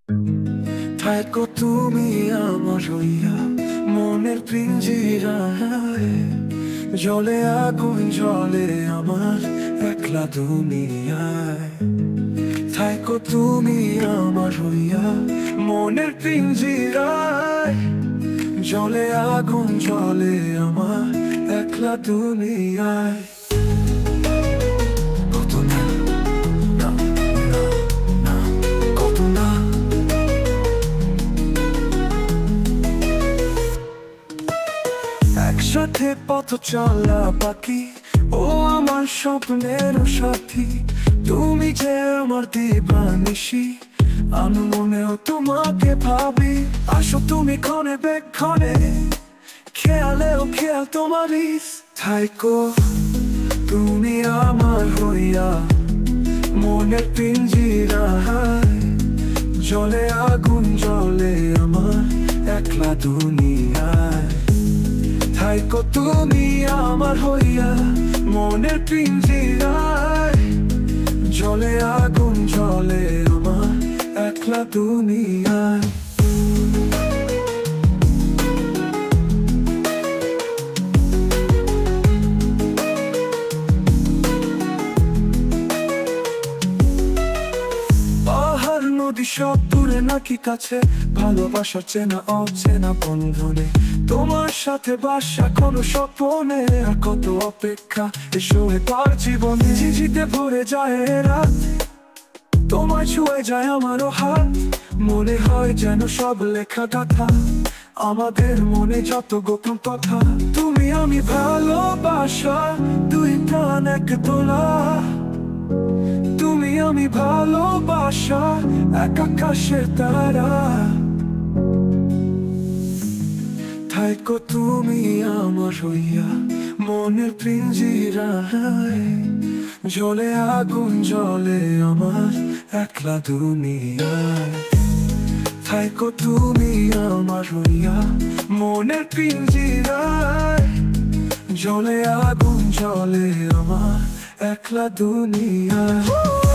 থাকো তুমি আমার হইয়া মনের পিঞ্জিরায়, জলে আগুন জলে আমার একলা দুনিয়ায়। থাকো তুমি আমার হইয়া মনের পিঞ্জিরায়, জলে আগুন জলে আমার একলা দুনিয়ায়। কত না না না না, কত না। একসাথে পথ চলা বাকি, ও আমার স্বপ্নের সাথী। তুমি যে আমার দিবানিশি, আমি মনেও তোমাকে ভাবি। আসো তুমি ক্ষণে বেক্ষণে, খেয়ালেও খেয়াল তোমারই। থাইকো তুমি আমার হইয়া মনের পিঞ্জিরায়, জলে আগুন জলে আমার একলা দুনিয়ায়। থাইকো তুমি আমার হইয়া মনের পিঞ্জিরায়, জলে আগুন জলে আমার একলা দুনিয়ায়। পাহাড় নদী সব দূরে নাকি কাছে, ভালোবাসার চেনা অচেনা বন্ধনে। তোমার সাথে বাসা কোনো স্বপ্নে, আর কত অপেক্ষা এসো এবার জীবনে। ঝিঝিতে ভরে যায় রাত, তোমায় ছুঁয়ে যায় আমারও হাত। মনে হয় যেন সব লেখা গাথা, আমাদের মনে যত গোপন কথা। তুমি আমি ভালোবাসা, দুই প্রাণ এক দোলা। তুমি আমি ভালোবাসা, এক আকাশের তারা। থাইকো তুমি আমার হইয়া মনের পিঞ্জিরায়, জলে আগুন জলে আমার একলা দুনিয়ায়। থাইকো তুমি আমার হইয়া মনের পিঞ্জিরায়, জলে আগুন জলে আমার একলা দুনিয়ায়।